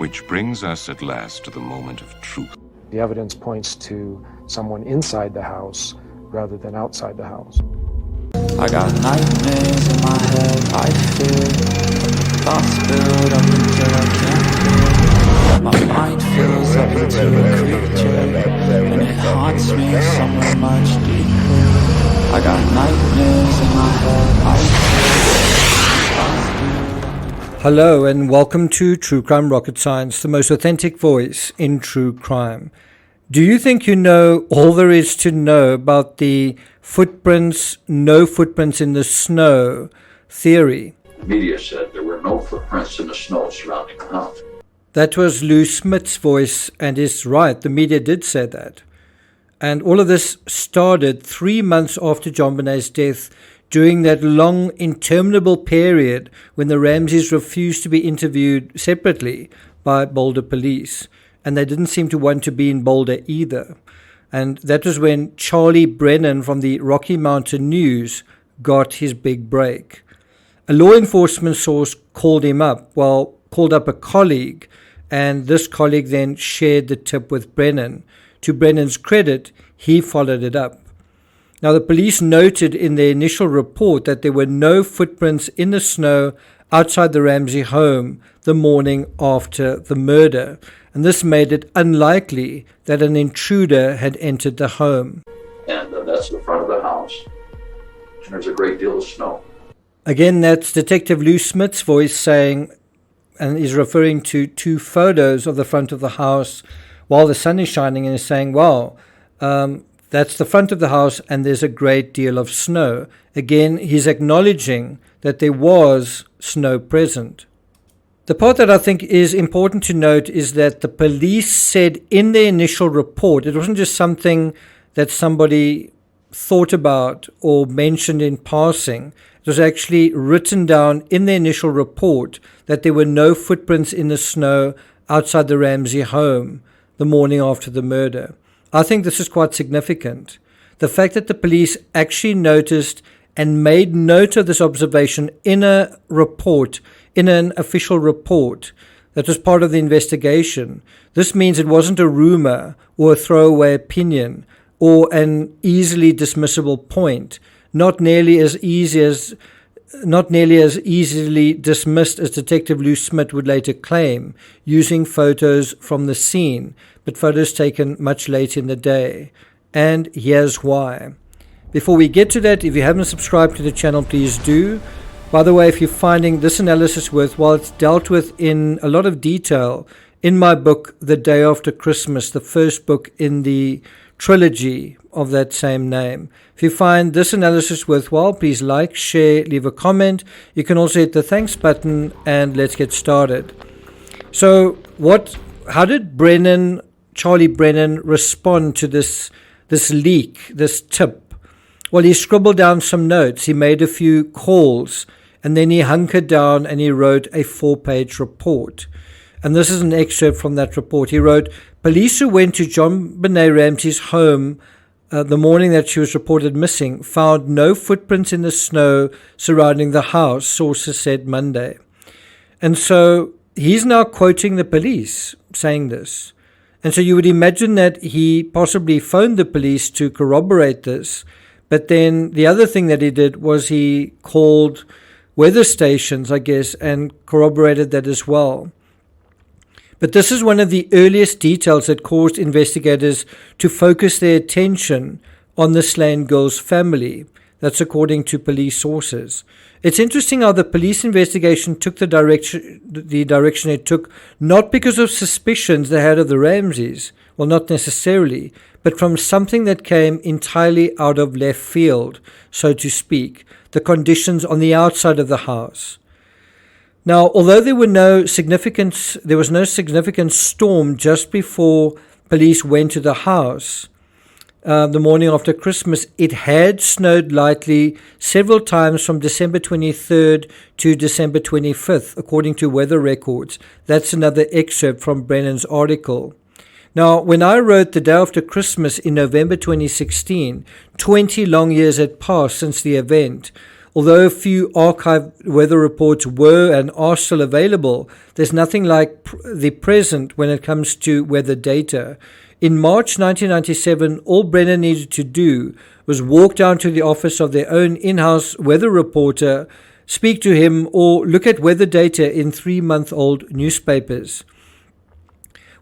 Which brings us at last to the moment of truth. The evidence points to someone inside the house rather than outside the house. I got nightmares in my head, I fear thoughts build up until I can't feel. My mind fills up into a creature, and it haunts me somewhere much deeper. I got nightmares in my head, I fear. Hello and welcome to True Crime Rocket Science, the most authentic voice in true crime. Do you think you know all there is to know about the footprints, no footprints in the snow theory? The media said there were no footprints in the snow surrounding the house. That was Lou Smith's voice, and it's right, the media did say that. And all of this started 3 months after JonBenet's death, during that long, interminable period when the Ramseys refused to be interviewed separately by Boulder police. And they didn't seem to want to be in Boulder either. And that was when Charlie Brennan from the Rocky Mountain News got his big break. A law enforcement source called up a colleague, and this colleague then shared the tip with Brennan. To Brennan's credit, he followed it up. Now, the police noted in their initial report that there were no footprints in the snow outside the Ramsey home the morning after the murder, and this made it unlikely that an intruder had entered the home. And that's the front of the house, and there's a great deal of snow. Again, that's Detective Lou Smith's voice saying, and he's referring to two photos of the front of the house while the sun is shining, and is saying, wow, that's the front of the house and there's a great deal of snow. Again, he's acknowledging that there was snow present. The part that I think is important to note is that the police said in their initial report, it wasn't just something that somebody thought about or mentioned in passing. It was actually written down in the initial report that there were no footprints in the snow outside the Ramsey home the morning after the murder. I think this is quite significant. The fact that the police actually noticed and made note of this observation in a report, in an official report that was part of the investigation. This means it wasn't a rumor or a throwaway opinion or an easily dismissible point, not nearly as easily dismissed as Detective Lou Smith would later claim, using photos from the scene, but photos taken much later in the day. And here's why. Before we get to that, if you haven't subscribed to the channel, please do. By the way, if you're finding this analysis worthwhile, it's dealt with in a lot of detail in my book, The Day After Christmas, the first book in the trilogy of that same name. If you find this analysis worthwhile, please like, share, leave a comment. You can also hit the thanks button, and let's get started. So how did Charlie Brennan respond to this leak, this tip? Well, he scribbled down some notes. He made a few calls, and then he hunkered down and he wrote a 4-page report. And this is an excerpt from that report. He wrote, "Police who went to JonBenet Ramsey's home the morning that she was reported missing found no footprints in the snow surrounding the house," sources said Monday. And so he's now quoting the police saying this. And so you would imagine that he possibly phoned the police to corroborate this. But then the other thing that he did was he called weather stations, I guess, and corroborated that as well. But this is one of the earliest details that caused investigators to focus their attention on the slain girl's family. That's according to police sources. It's interesting how the police investigation took the direction it took, not because of suspicions they had of the Ramseys, well, not necessarily, but from something that came entirely out of left field, so to speak, the conditions on the outside of the house. Now, although there was no significant storm just before police went to the house the morning after Christmas, it had snowed lightly several times from December 23rd to December 25th, according to weather records. That's another excerpt from Brennan's article. Now, when I wrote The Day After Christmas in November 2016, 20 long years had passed since the event. Although a few archived weather reports were and are still available, there's nothing like the present when it comes to weather data. In March 1997, all Brennan needed to do was walk down to the office of their own in-house weather reporter, speak to him, or look at weather data in 3-month-old newspapers.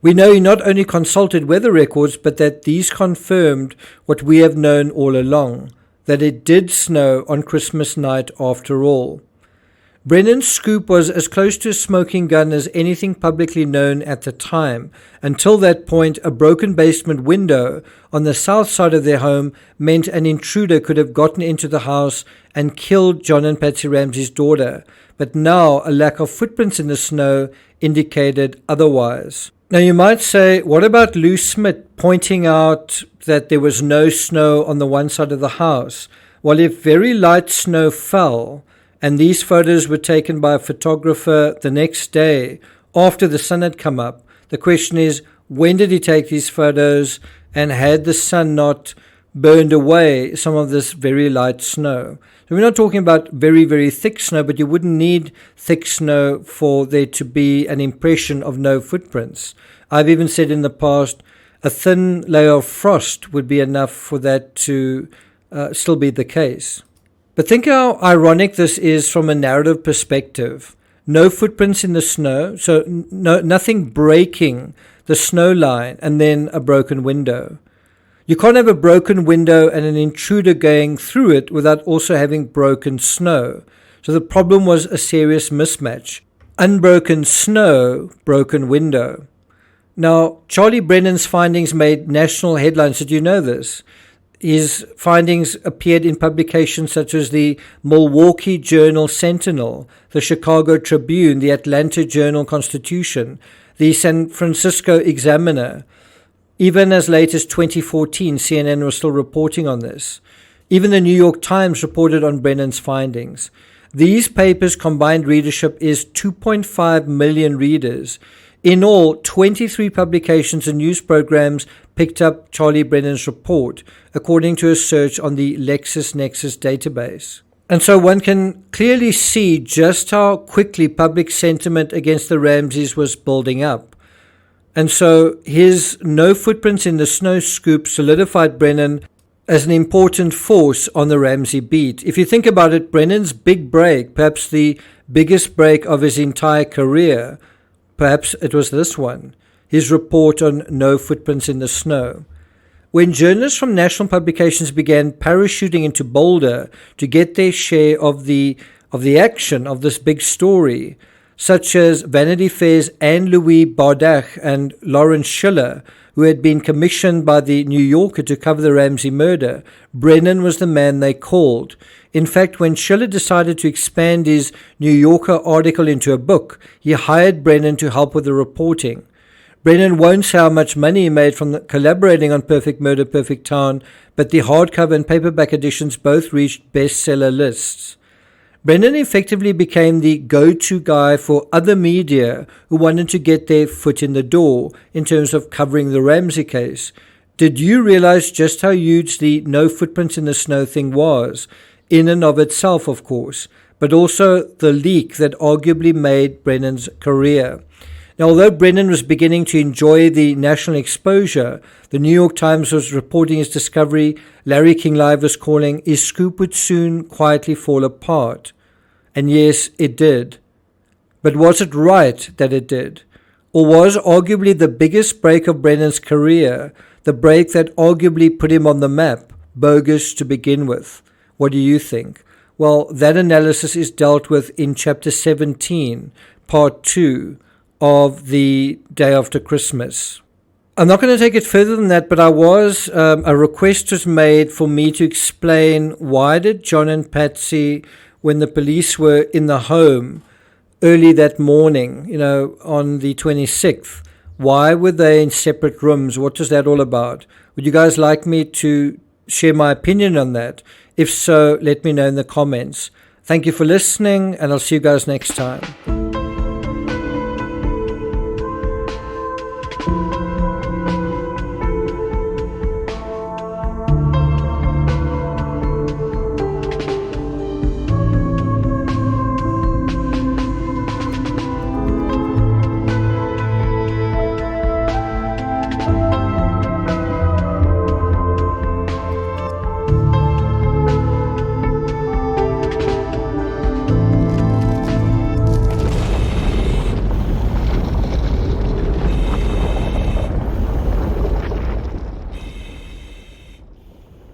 We know he not only consulted weather records, but that these confirmed what we have known all along, that it did snow on Christmas night after all. Brennan's scoop was as close to a smoking gun as anything publicly known at the time. Until that point, a broken basement window on the south side of their home meant an intruder could have gotten into the house and killed John and Patsy Ramsey's daughter. But now a lack of footprints in the snow indicated otherwise. Now you might say, what about Lou Smith pointing out that there was no snow on the one side of the house? Well, if very light snow fell, and these photos were taken by a photographer the next day after the sun had come up, the question is, when did he take these photos, and had the sun not burned away some of this very light snow? So we're not talking about very, very thick snow, but you wouldn't need thick snow for there to be an impression of no footprints. I've even said in the past, a thin layer of frost would be enough for that to still be the case. But think how ironic this is from a narrative perspective. No footprints in the snow, so nothing breaking the snow line, and then a broken window. You can't have a broken window and an intruder going through it without also having broken snow. So the problem was a serious mismatch. Unbroken snow, broken window. Now, Charlie Brennan's findings made national headlines. Did you know this? His findings appeared in publications such as the Milwaukee Journal-Sentinel, the Chicago Tribune, the Atlanta Journal-Constitution, the San Francisco Examiner. Even as late as 2014, CNN was still reporting on this. Even the New York Times reported on Brennan's findings. These papers' combined readership is 2.5 million readers. In all, 23 publications and news programs picked up Charlie Brennan's report, according to a search on the LexisNexis database. And so one can clearly see just how quickly public sentiment against the Ramseys was building up. And so his no footprints in the snow scoop solidified Brennan as an important force on the Ramsey beat. If you think about it, Brennan's big break, perhaps the biggest break of his entire career, perhaps it was this one, his report on no footprints in the snow. When journalists from national publications began parachuting into Boulder to get their share of the action of this big story, such as Vanity Fair's Anne-Louise Bardach and Lawrence Schiller, who had been commissioned by the New Yorker to cover the Ramsey murder, Brennan was the man they called. In fact, when Schiller decided to expand his New Yorker article into a book, he hired Brennan to help with the reporting. Brennan won't say how much money he made from collaborating on Perfect Murder, Perfect Town, but the hardcover and paperback editions both reached bestseller lists. Brennan effectively became the go-to guy for other media who wanted to get their foot in the door in terms of covering the Ramsey case. Did you realize just how huge the no footprints in the snow thing was? In and of itself, of course, but also the leak that arguably made Brennan's career. Now, although Brennan was beginning to enjoy the national exposure, the New York Times was reporting his discovery. Larry King Live was calling, his scoop would soon quietly fall apart. And yes, it did. But was it right that it did? Or was arguably the biggest break of Brennan's career, the break that arguably put him on the map, bogus to begin with? What do you think? Well, that analysis is dealt with in Chapter 17, Part 2, of the Day After Christmas. I'm not going to take it further than that, but a request was made for me to explain why did John and Patsy, when the police were in the home early that morning, on the 26th, why were they in separate rooms? What was that all about? Would you guys like me to share my opinion on that? If so, let me know in the comments. Thank you for listening, and I'll see you guys next time.